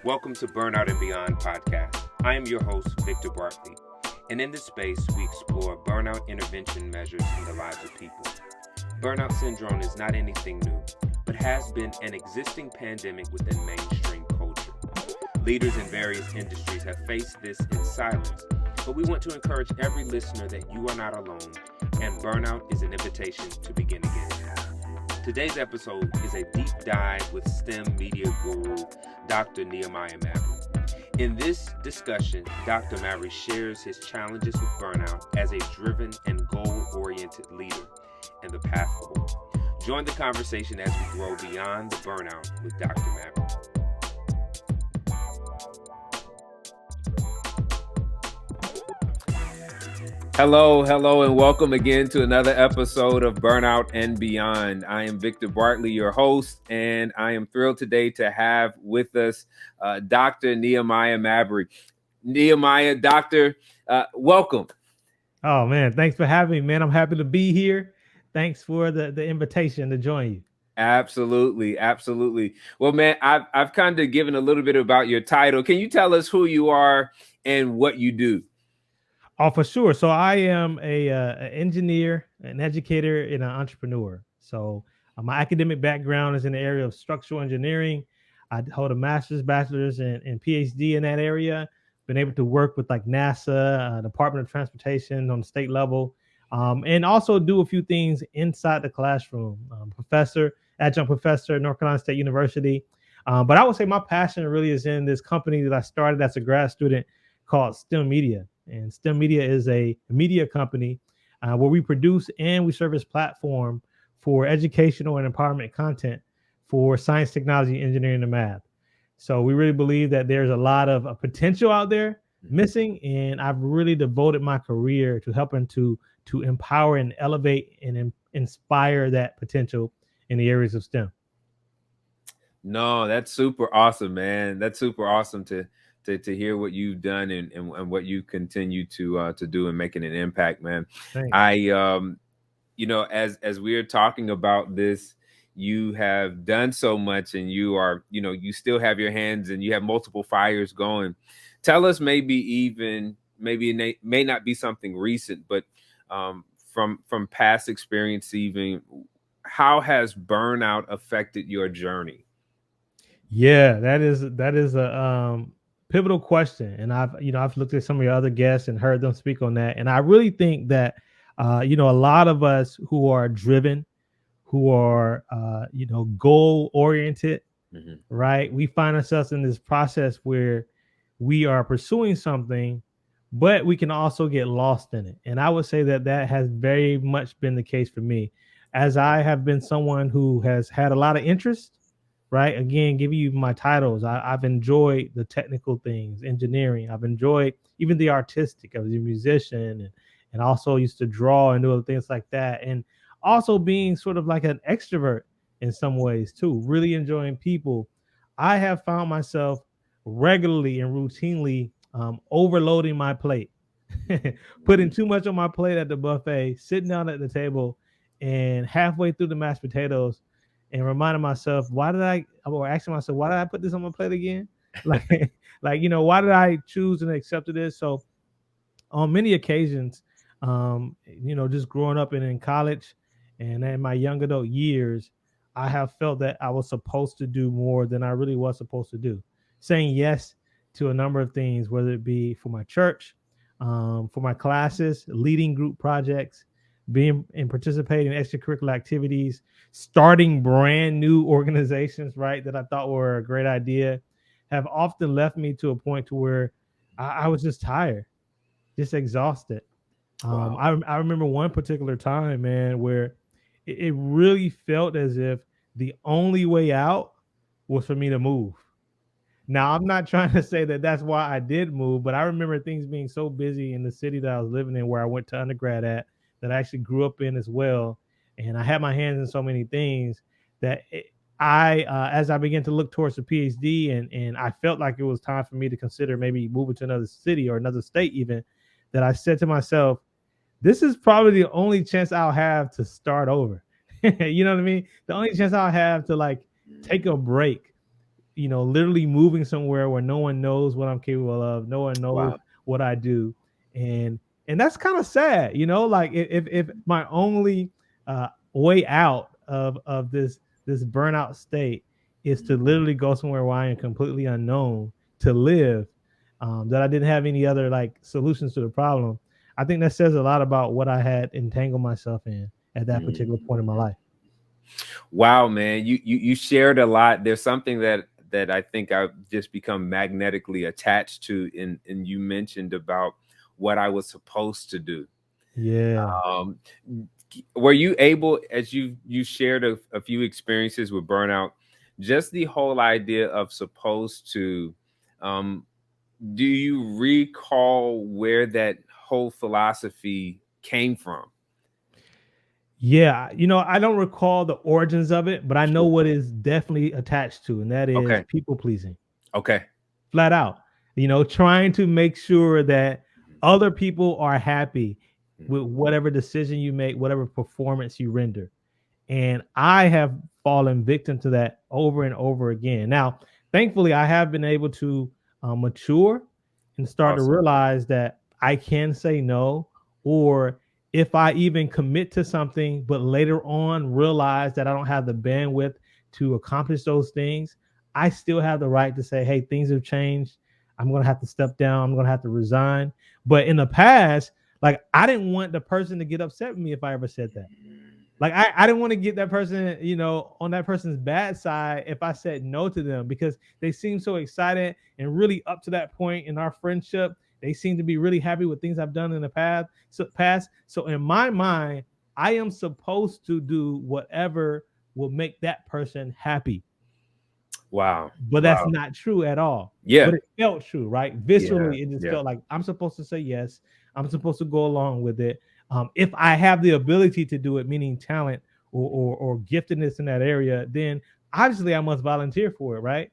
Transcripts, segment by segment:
Welcome to Burnout and Beyond podcast. I am your host, Victor Bartley, and in this space, we explore burnout intervention measures in the lives of people. Burnout syndrome is not anything new, but has been an existing pandemic within mainstream culture. Leaders in various industries have faced this in silence, but we want to encourage every listener that you are not alone, and burnout is an invitation to begin again. Today's episode is a deep dive with STEMedia guru, Dr. Nehemiah Mabry. In this discussion, Dr. Mabry shares his challenges with burnout as a driven and goal-oriented leader and the path forward. Join the conversation as we grow beyond the burnout with Dr. Mabry. Hello, and welcome again to another episode of Burnout and Beyond. I am Victor Bartley, your host, and I am thrilled today to have with us Dr. Nehemiah Mabry. Nehemiah, Doctor, welcome. Oh, man, thanks for having me, man. I'm happy to be here. Thanks for the invitation to join you. Absolutely. Well, man, I've kind of given a little bit about your title. Can you tell us who you are and what you do? Oh, for sure. So I am an engineer, an educator, and an entrepreneur. So my academic background is in the area of structural engineering. I hold a master's, bachelor's, and PhD in that area. Been able to work with like NASA, Department of Transportation on the state level, and also do a few things inside the classroom. Adjunct professor at North Carolina State University. But I would say my passion really is in this company that I started as a grad student called STEMedia. And STEMedia is a media company where we produce and we serve as platform for educational and empowerment content for science, technology, engineering, and math. So we really believe that there's a lot of potential out there missing, and I've really devoted my career to helping to empower and elevate and inspire that potential in the areas of STEM. No, that's super awesome, man. That's super awesome to hear what you've done and what you continue to do and making an impact, man. Thanks. As we're talking about this, you have done so much, and you you still have your hands and you have multiple fires going. Tell us maybe it may not be something recent, but from past experience, even how has burnout affected your journey? Yeah, that is a pivotal question, and I've looked at some of your other guests and heard them speak on that, and I really think that a lot of us who are driven, who are goal oriented, right? We find ourselves in this process where we are pursuing something, but we can also get lost in it, and I would say that has very much been the case for me, as I have been someone who has had a lot of interest. Right. Again, giving you my titles. I've enjoyed the technical things, engineering. I've enjoyed even the artistic. I was a musician and also used to draw and do other things like that. And also being sort of like an extrovert in some ways too, really enjoying people. I have found myself regularly and routinely overloading my plate, putting too much on my plate at the buffet, sitting down at the table, and halfway through the mashed potatoes, and reminding myself, why did I put this on my plate again? Why did I choose and accept this? So on many occasions, just growing up and in college and in my young adult years, I have felt that I was supposed to do more than I really was supposed to do. Saying yes to a number of things, whether it be for my church, for my classes, leading group projects, being and participating in extracurricular activities, starting brand new organizations, right, that I thought were a great idea, have often left me to a point to where I was just tired, just exhausted. Wow. I remember one particular time, man, where it really felt as if the only way out was for me to move. Now, I'm not trying to say that that's why I did move, but I remember things being so busy in the city that I was living in, where I went to undergrad at, that I actually grew up in as well. And I had my hands in so many things that as I began to look towards the PhD, and I felt like it was time for me to consider maybe moving to another city or another state even, that I said to myself, this is probably the only chance I'll have to start over. You know what I mean? The only chance I'll have to like take a break, literally moving somewhere where no one knows what I'm capable of, no one knows Wow. what I do, and that's kind of sad, like if my only way out of this burnout state is to literally go somewhere where I am completely unknown to live, that I didn't have any other like solutions to the problem. I think that says a lot about what I had entangled myself in at that particular point in my life. Wow, man, you shared a lot. There's something that I think I've just become magnetically attached to, and you mentioned about what I was supposed to do. Yeah. Um, were you able, as you shared a few experiences with burnout, just the whole idea of supposed to, um, do you recall where that whole philosophy came from? Yeah, I don't recall the origins of it, but I know Sure. what is definitely attached to, and that is Okay. people pleasing. Okay. Flat out. Trying to make sure that other people are happy with whatever decision you make, whatever performance you render. And I have fallen victim to that over and over again. Now, thankfully, I have been able to mature and start to Awesome. realize that I can say no, or if I even commit to something, but later on realize that I don't have the bandwidth to accomplish those things, I still have the right to say, hey, things have changed. I'm going to have to step down. I'm going to have to resign. But in the past, like I didn't want the person to get upset with me if I ever said that. Like I didn't want to get that person, on that person's bad side if I said no to them, because they seem so excited and really up to that point in our friendship. They seem to be really happy with things I've done in the past. So in my mind, I am supposed to do whatever will make that person happy. Wow. But that's Wow. not true at all. Yeah. But it felt true, right? Yeah. Viscerally, it just Yeah. felt like I'm supposed to say yes. I'm supposed to go along with it. If I have the ability to do it, meaning talent or giftedness in that area, then obviously I must volunteer for it, right?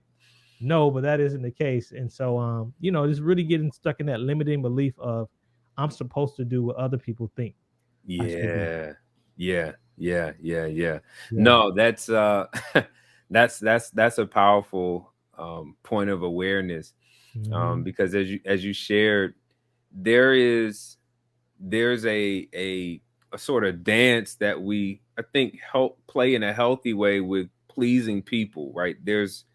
No, but that isn't the case. And so, just really getting stuck in that limiting belief of I'm supposed to do what other people think I should do. Yeah. Yeah. Yeah. Yeah. Yeah. Yeah. No, that's that's a powerful point of awareness. Mhm. Because as you shared, there is there's a sort of dance that we, I think, help play in a healthy way with pleasing people, right? There's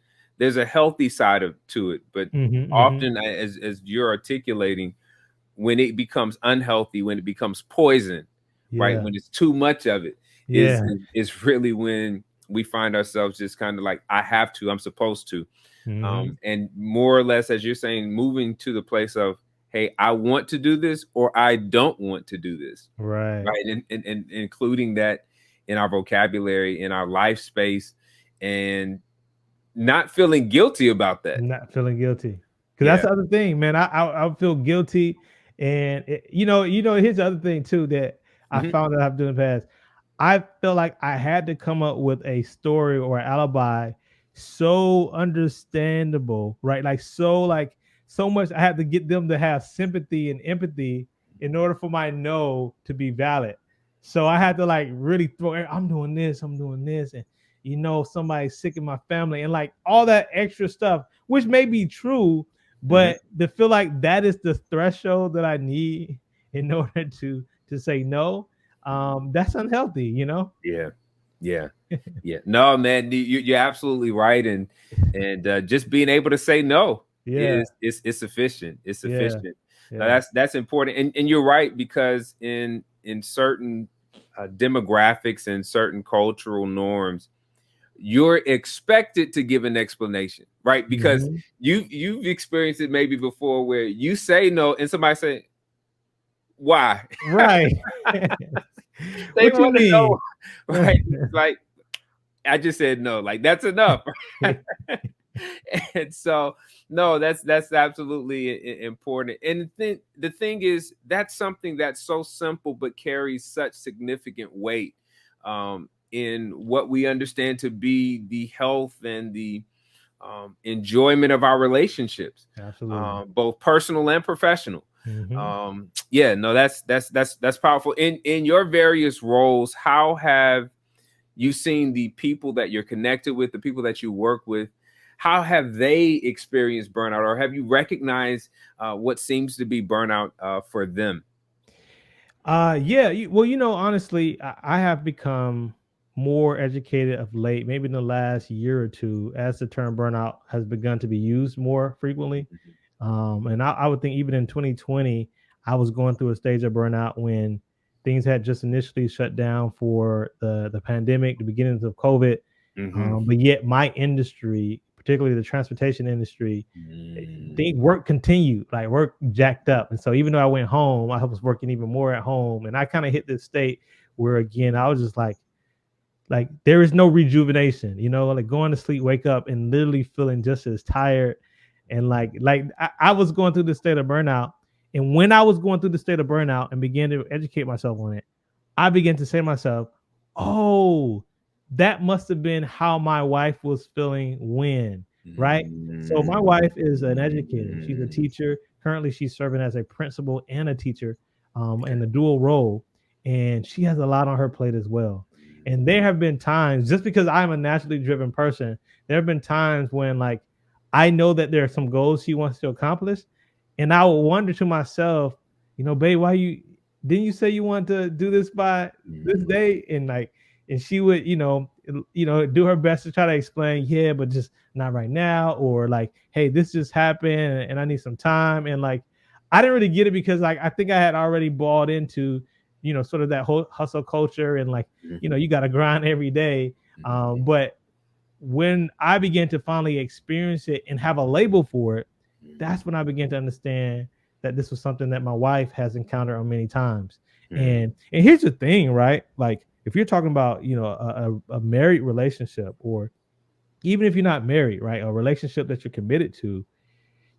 a healthy side to it, but Mhm, mhm. often, as you're articulating, when it becomes unhealthy, when it becomes poison, right? Yeah. When it's too much of it, is Yeah. is really when we find ourselves just kind of like, I have to, I'm supposed to. Mhm. And more or less, as you're saying, moving to the place of, hey, I want to do this or I don't want to do this, Right. right? And including that in our vocabulary, in our life space, and not feeling guilty about that. Not feeling guilty, because that's Yeah. the other thing, man. I feel guilty, and here's the other thing too that I Mhm. found that I've done in the past. I feel like I had to come up with a story or alibi so understandable, right? So much. I had to get them to have sympathy and empathy in order for my no to be valid. So I had to like really throw. I'm doing this. I'm doing this, and somebody's sick in my family, and like all that extra stuff, which may be true, Mhm. but to feel like that is the threshold that I need in order to say no, that's unhealthy. Yeah. Yeah. Yeah. No, man, you're absolutely right. And just being able to say no Yeah, is sufficient. It's yeah, sufficient. Now yeah. that's important. And you're right, because in certain demographics and certain cultural norms, you're expected to give an explanation, right? Because Mhm. you've experienced it maybe before, where you say no and somebody say, why? Right. They What you want to know, mean? right? It's like, I just said no, like that's enough. And so, no, that's absolutely important. And the thing is, that's something that's so simple but carries such significant weight, in what we understand to be the health and the enjoyment of our relationships, Absolutely. both personal and professional. Mhm. Yeah, no, that's powerful. In your various roles, how have you seen the people that you're connected with, the people that you work with, how have they experienced burnout, or have you recognized what seems to be burnout for them? Yeah. Well, honestly, I have become more educated of late, maybe in the last year or two, as the term burnout has begun to be used more frequently. And I would think even in 2020, I was going through a stage of burnout when things had just initially shut down for the pandemic, the beginnings of COVID. Mm-hmm. But yet my industry, particularly the transportation industry, Mm. they work continued, like work jacked up. And so even though I went home, I was working even more at home. And I kind of hit this state where again, I was just like there is no rejuvenation, like going to sleep, wake up and literally feeling just as tired. And I was going through the state of burnout. And when I was going through the state of burnout and began to educate myself on it, I began to say to myself, oh, that must have been how my wife was feeling when, right? So my wife is an educator. She's a Mm. teacher. Currently, she's serving as a principal and a teacher Okay. in a dual role. And she has a lot on her plate as well. And there have been times, just because I'm a naturally driven person, there have been times when like I know that there are some goals she wants to accomplish. And I will wonder to myself, babe, why didn't you say you want to do this by this Mm. day? And she would, do her best to try to explain, yeah, but just not right now, or like, hey, this just happened and I need some time. And like I didn't really get it because like I think I had already bought into, sort of that whole hustle culture and like, you got to grind every day. But when I began to finally experience it and have a label for it, that's when I began to understand that this was something that my wife has encountered on many times. Mm. And here's the thing, right? Like if you're talking about, a married relationship, or even if you're not married, right? A relationship that you're committed to,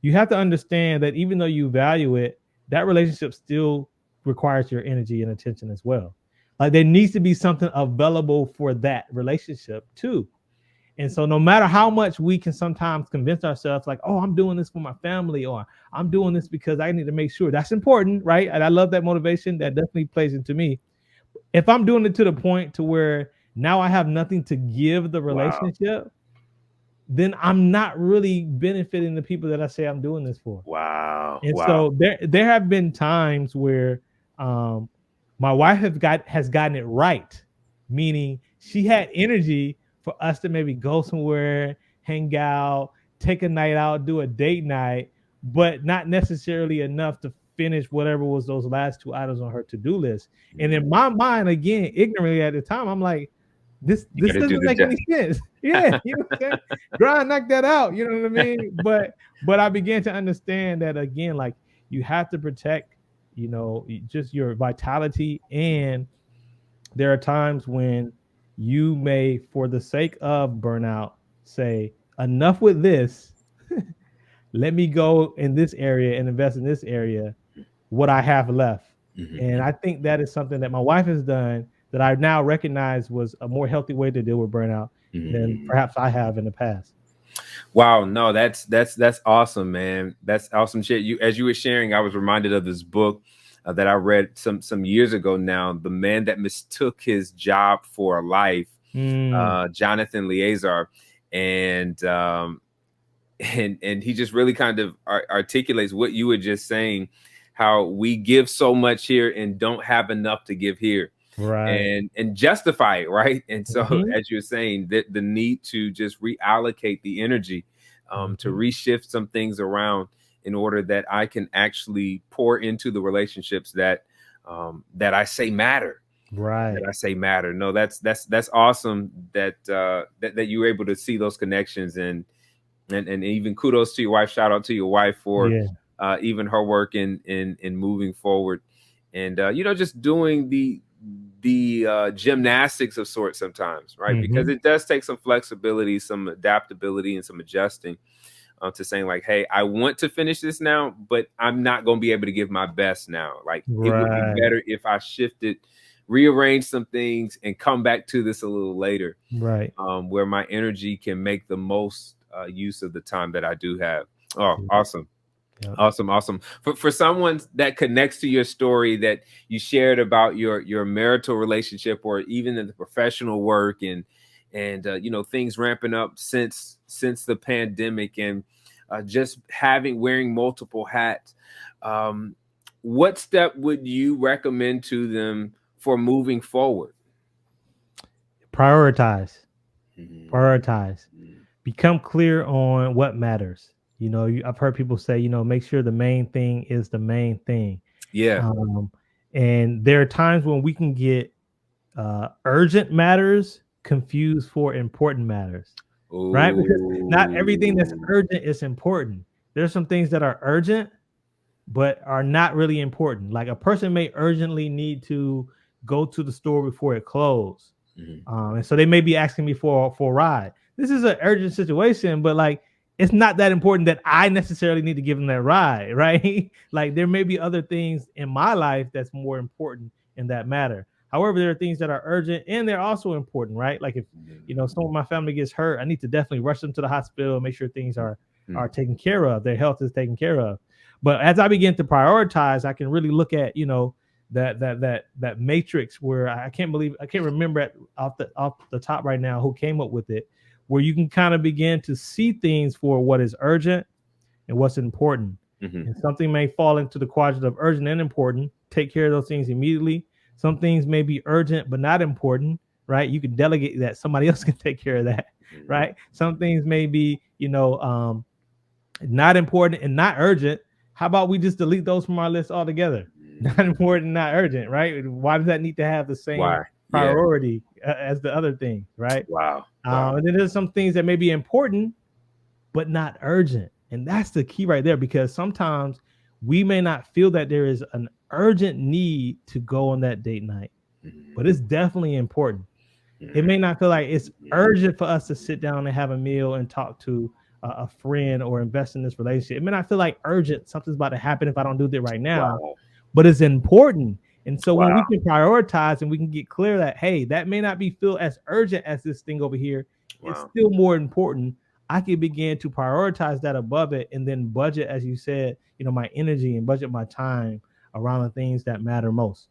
you have to understand that even though you value it, that relationship still requires your energy and attention as well. Like there needs to be something available for that relationship too. And so no matter how much we can sometimes convince ourselves like, oh, I'm doing this for my family, or I'm doing this because I need to make sure, that's important, right? And I love that motivation. That definitely plays into me. If I'm doing it to the point to where now I have nothing to give the Wow. relationship, then I'm not really benefiting the people that I say I'm doing this for. Wow. And Wow. so there have been times where um, my wife has gotten it right, meaning she had energy for us to maybe go somewhere, hang out, take a night out, do a date night, but not necessarily enough to finish whatever was those last two items on her to-do list. And in my mind, again, ignorantly at the time, I'm like, this You got this to do doesn't the make any sense. Yeah, you know what I'm saying? Grind, knock that out. You know what I mean? But I began to understand that again, like you have to protect, just your vitality. And there are times when you may, for the sake of burnout, say, enough with this. Let me go in this area and invest in this area, what I have left. And I think that is something that my wife has done that I now recognize was a more healthy way to deal with burnout than Mm. perhaps I have in the past. Wow, no, that's awesome, man. That's awesome shit. As you were sharing, I was reminded of this book that I read some years ago now, The Man That Mistook His Job for a Life, Mm, Jonathan Liazar. And and he just really kind of articulates what you were just saying, how we give so much here and don't have enough to give here, right. and justify it, right? And so Mhm, as you're saying, that the need to just reallocate the energy, to mhm. reshift some things around in order that I can actually pour into the relationships that that I say matter, Right. no, that's awesome that that you were able to see those connections. And even kudos to your wife. Shout out to your wife for Yeah. even her work in moving forward, and just doing the gymnastics of sorts sometimes, right? Because Mhm. it does take some flexibility, some adaptability, and some adjusting to saying like, hey, I want to finish this now, but I'm not going to be able to give my best now. Like it would be Right. better if I shifted, rearrange some things, and come back to this a little later, Right. where my energy can make the most use of the time that I do have. Oh, Yeah. awesome. Yep. Awesome. For someone that connects to your story that you shared about your marital relationship, or even in the professional work, and things ramping up since the pandemic, and just wearing multiple hats. What step would you recommend to them for moving forward? Prioritize. Become clear on what matters. I've heard people say, make sure the main thing is the main thing. Yeah. And there are times when we can get urgent matters confused for important matters. Ooh. Right? Because not everything that's urgent is important. There's some things that are urgent but are not really important. Like a person may urgently need to go to the store before it closes. And so they may be asking me for a ride. This is an urgent situation, but like it's not that important that I necessarily need to give them that ride, right? Like there may be other things in my life that's more important in that matter. However, there are things that are urgent and they're also important, right? Like if someone in my family gets hurt, I need to definitely rush them to the hospital and make sure things are taken care of. Their health is taken care of. But as I begin to prioritize, I can really look at that matrix where I can't remember off the top right now who came up with it, where you can kind of begin to see things for what is urgent and what's important. And something may fall into the quadrant of urgent and important. Take care of those things immediately. Some things may be urgent but not important, right? You can delegate that. Somebody else can take care of that, right? Some things may be, not important and not urgent. How about we just delete those from our list altogether? Not important, not urgent, right? Why does that need to have the same priority as the other things, right? Wow. And then there's some things that may be important, but not urgent. And that's the key right there, because sometimes we may not feel that there is an urgent need to go on that date night, but it's definitely important. It may not feel like it's urgent for us to sit down and have a meal and talk to a friend or invest in this relationship. It may not feel like urgent. Something's about to happen if I don't do it right now, but it's important. And so when we can prioritize and we can get clear that, hey, that may not be feel as urgent as this thing over here, it's still more important. I can begin to prioritize that above it and then budget, as you said, my energy and budget my time around the things that matter most.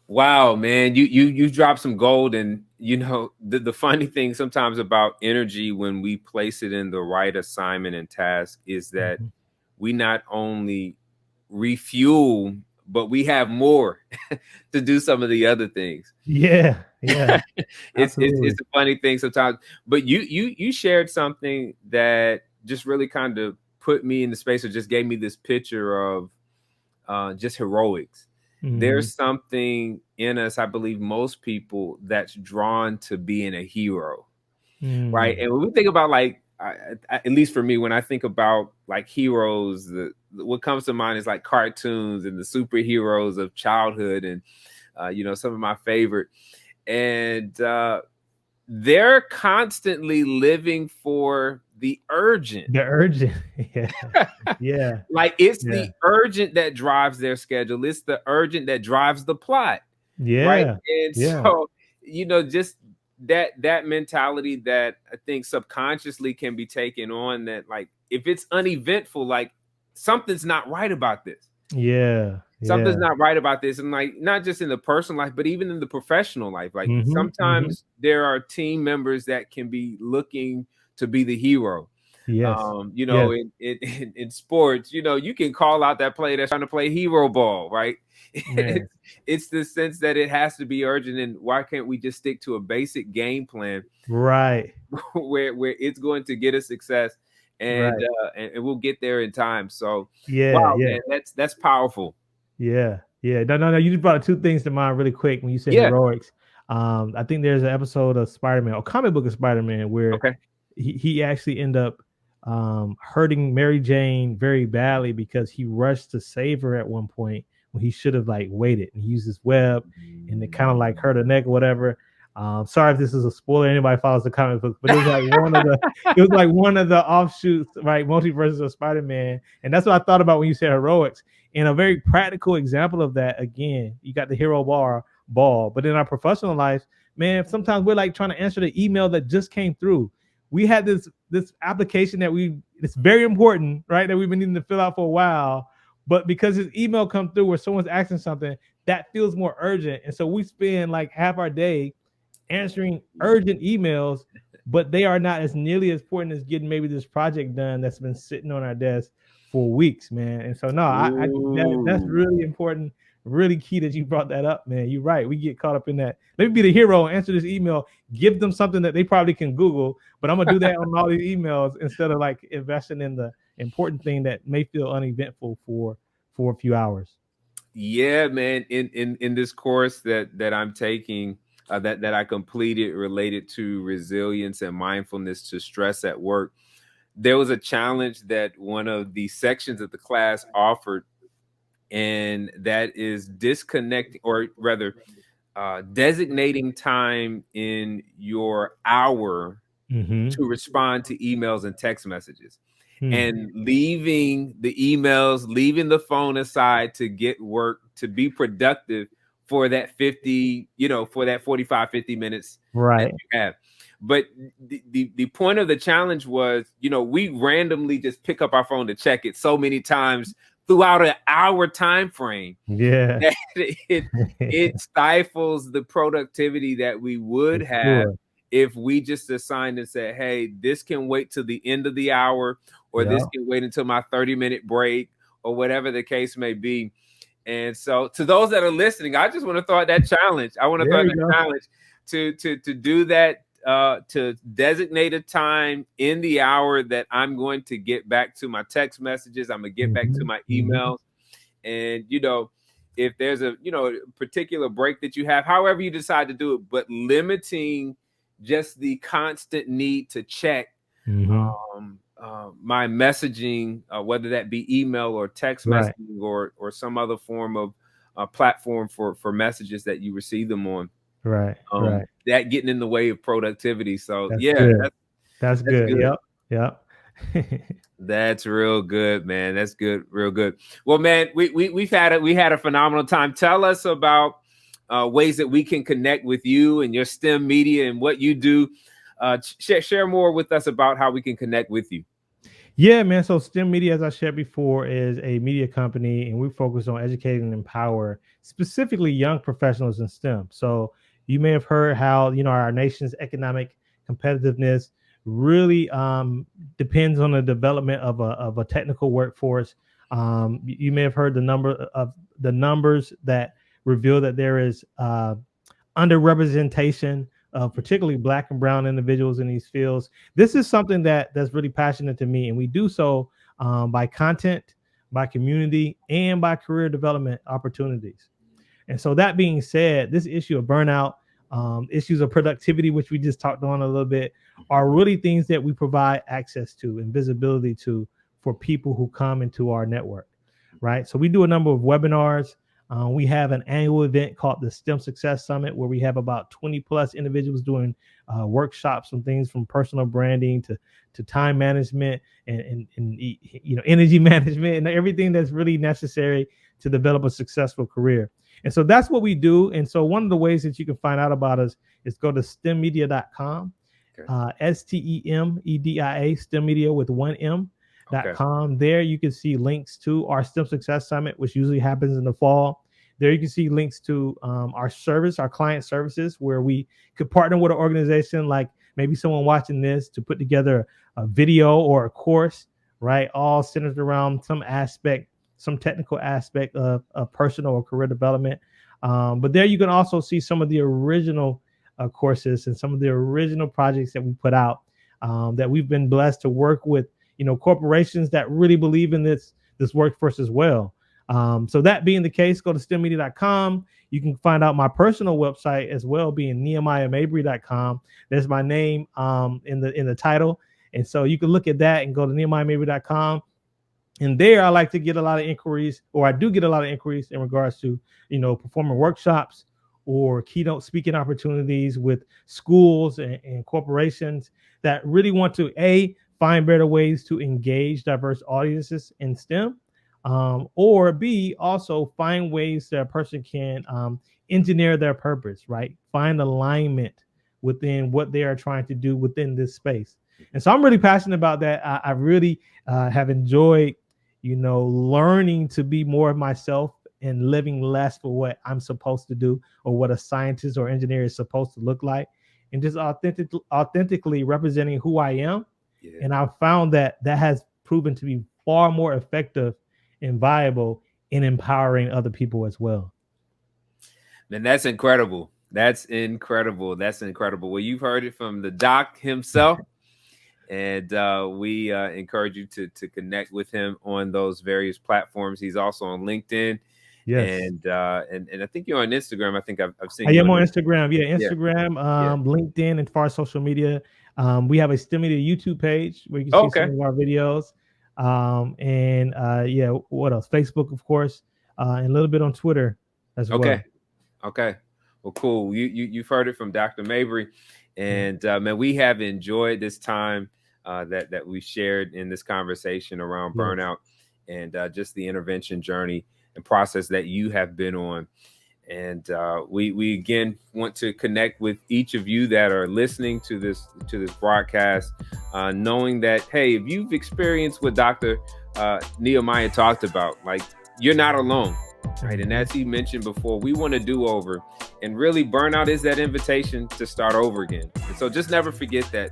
Wow, man, you dropped some gold. And the funny thing sometimes about energy when we place it in the right assignment and task is that we not only refuel, but we have more to do some of the other things. Yeah. It's a funny thing sometimes. But you shared something that just really kind of put me in the space, or just gave me this picture of just heroics. There's something in us, I believe most people, that's drawn to being a hero, right? And when we think about at least for me, when I think about like heroes, what comes to mind is like cartoons and the superheroes of childhood, and some of my favorite. And they're constantly living for the urgent. Yeah. Like it's the urgent that drives their schedule. It's the urgent that drives the plot. Right. And so, just that mentality that I think subconsciously can be taken on, that like if it's uneventful, like something's not right about this. Something's not right about this. And like not just in the personal life, but even in the professional life. Like sometimes there are team members that can be looking to be the hero. In sports, you can call out that player that's trying to play hero ball, right? It's the sense that it has to be urgent, and why can't we just stick to a basic game plan, right? where it's going to get us success, and we'll get there in time. So man, that's powerful. No. You just brought two things to mind really quick when you said heroics. I think there's an episode of Spider-Man, or comic book of Spider-Man, where he actually ended up hurting Mary Jane very badly because he rushed to save her at one point when he should have like waited, and he used his web and it kind of like hurt her neck or whatever. Sorry if this is a spoiler, anybody follows the comic book, but it was like one of the offshoots, right? Multiverses of Spider-Man. And that's what I thought about when you said heroics. And a very practical example of that, again, you got the hero ball, but in our professional life, man, sometimes we're like trying to answer the email that just came through. We had this application that it's very important, right? That we've been needing to fill out for a while, but because his email comes through where someone's asking something, that feels more urgent. And so we spend like half our day answering urgent emails, but they are not as nearly as important as getting maybe this project done that's been sitting on our desk for weeks, man. And so no, I think that's Ooh. really important, really key that you brought that up, man. You're right. We get caught up in that. Let me be the hero and answer this email, give them something that they probably can Google, but I'm gonna do that on all these emails instead of like investing in the important thing that may feel uneventful for a few hours. Yeah, man. In this course that I'm taking, that I completed related to resilience and mindfulness to stress at work, there was a challenge that one of the sections of the class offered, and that is disconnecting, or rather, designating time in your hour Mm-hmm. to respond to emails and text messages, Hmm. and leaving the emails, leaving the phone aside to get work, to be productive for that 50, for that 45, 50 minutes that Right. you have. But the point of the challenge was, we randomly just pick up our phone to check it so many times throughout an hour time frame Yeah. that it stifles the productivity that we would For have sure. if we just assigned and said, hey, this can wait till the end of the hour, or this Yeah. can wait until my 30-minute break, or whatever the case may be. And so to those that are listening, I just want to throw out that challenge. I want to throw There out you that go. challenge to do that, to designate a time in the hour that I'm going to get back to my text messages, I'm going to get back to Mm-hmm. my Mm-hmm. emails. And if there's a particular break that you have, however you decide to do it, but limiting just the constant need to check Mm-hmm. my messaging, whether that be email or text Right. messaging, or some other form of platform for messages that you receive them on. Right. Right. That getting in the way of productivity. So That's yeah, good. That's that's good. good. Yep. Yep. That's real good, man. That's good, real good. Well, man, we had a phenomenal time. Tell us about ways that we can connect with you and your STEMedia and what you do. Share more with us about how we can connect with you. Yeah, man. So STEMedia, as I shared before, is a media company, and we focus on educating and empower specifically young professionals in STEM. So you may have heard how our nation's economic competitiveness really depends on the development of a technical workforce. You may have heard the numbers that reveal that there is underrepresentation of particularly Black and brown individuals in these fields. This is something that's really passionate to me, and we do so by content, by community, and by career development opportunities. And so that being said, this issue of burnout, issues of productivity, which we just talked on a little bit, are really things that we provide access to and visibility to for people who come into our network, right? So we do a number of webinars. We have an annual event called the STEM Success Summit, where we have about 20 plus individuals doing workshops and things from personal branding to time management and energy management and everything that's really necessary to develop a successful career. And so that's what we do. And so one of the ways that you can find out about us is go to STEMedia.com, Okay. STEMedia, STEMedia with one Okay. M.com. There you can see links to our STEM Success Summit, which usually happens in the fall. There you can see links to our service, our client services, where we could partner with an organization like maybe someone watching this to put together a video or a course, right? All centered around some aspect, some technical aspect of personal or career development. But there you can also see some of the original courses and some of the original projects that we put out, that we've been blessed to work with, corporations that really believe in this workforce as well. So that being the case, go to STEMmedia.com. You can find out my personal website as well, being NehemiahMabry.com. There's my name in the title. And so you can look at that and go to NehemiahMabry.com. And there I like to get a lot of inquiries, or I do get a lot of inquiries in regards to, performing workshops or keynote speaking opportunities with schools and corporations that really want to find better ways to engage diverse audiences in STEM, or B, also find ways that a person can engineer their purpose, right? Find alignment within what they are trying to do within this space. And so I'm really passionate about that. I really have enjoyed, learning to be more of myself and living less for what I'm supposed to do or what a scientist or engineer is supposed to look like. and just authentically representing who I am. Yeah. And I've found that has proven to be far more effective and viable in empowering other people as well. Man, that's incredible. That's incredible. That's incredible. Well, you've heard it from the doc himself. And we encourage you to connect with him on those various platforms. He's also on LinkedIn. Yes. And I think you're on Instagram. I think I've seen I you am on Instagram. Yeah, Instagram, Yeah. LinkedIn, and far as social media. We have a STEMedia YouTube page where you can see some of our videos. Yeah, what else? Facebook, of course, and a little bit on Twitter as well. Okay. Well, cool. You've heard it from Dr. Mabry. And man, we have enjoyed this time that we shared in this conversation around burnout and just the intervention journey and process that you have been on. And we again want to connect with each of you that are listening to this broadcast, knowing that, hey, if you've experienced what Dr. Nehemiah talked about, like, you're not alone. Right. And as he mentioned before, we want to do over, and really burnout is that invitation to start over again. And so just never forget that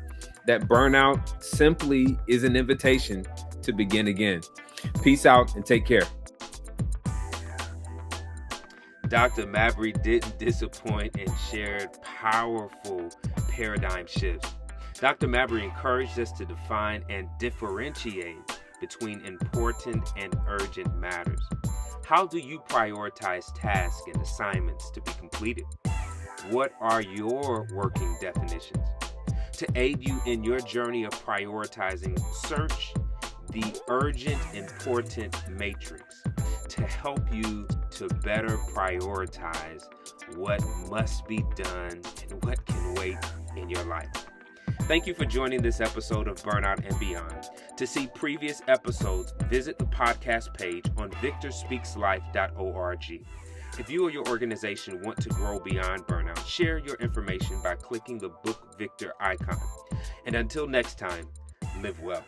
burnout simply is an invitation to begin again. Peace out and take care. Dr. Mabry didn't disappoint and shared powerful paradigm shifts. Dr. Mabry encouraged us to define and differentiate between important and urgent matters. How do you prioritize tasks and assignments to be completed? What are your working definitions? To aid you in your journey of prioritizing, search the urgent, important matrix to help you to better prioritize what must be done and what can wait in your life. Thank you for joining this episode of Burnout and Beyond. To see previous episodes, visit the podcast page on victorspeakslife.org. If you or your organization want to grow beyond burnout, share your information by clicking the Book Victor icon. And until next time, live well.